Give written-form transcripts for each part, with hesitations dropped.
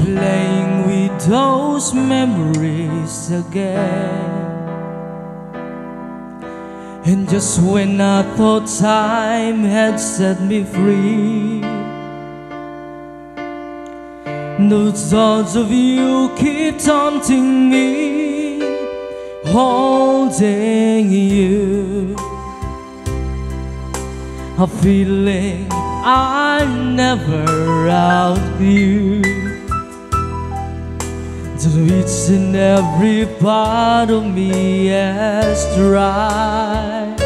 replaying with those memories again. And just when I thought time had set me free, the thoughts of you keep taunting me, holding you, a feeling I never outgrew. Till each and every part of me has tried.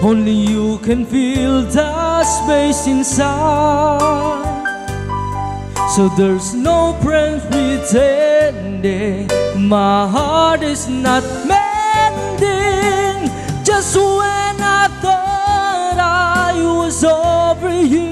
Only you can fill the space inside. So there's no point pretending my heart is not mending. Just when I thought I was over you,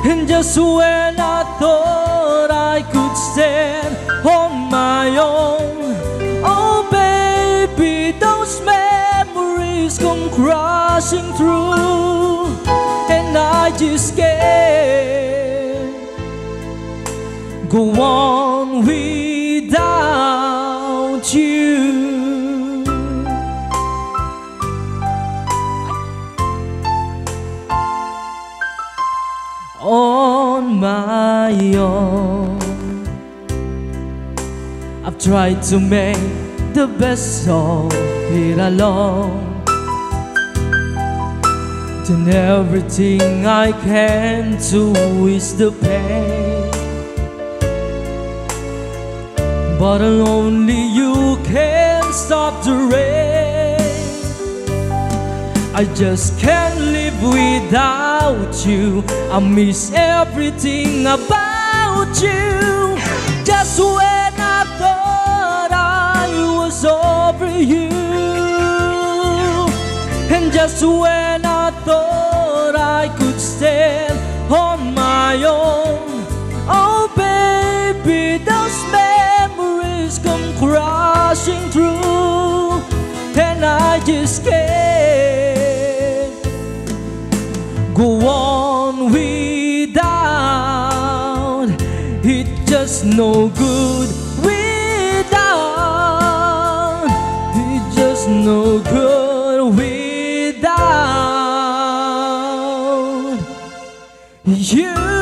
and just when I thought I could stand on my own, oh baby, those memories come crashing through, and I just can't go on without you. On my own, I've tried to make the best of it alone. Done everything I can to ease the pain, but only you can stop the rain. I just can't live without you. I miss everything about you. Just when I thought I was over you, and just when I thought I could stand on my own, oh baby, those memories come crashing through, and I just can't go on without. It's just no good without. It's just no good without you.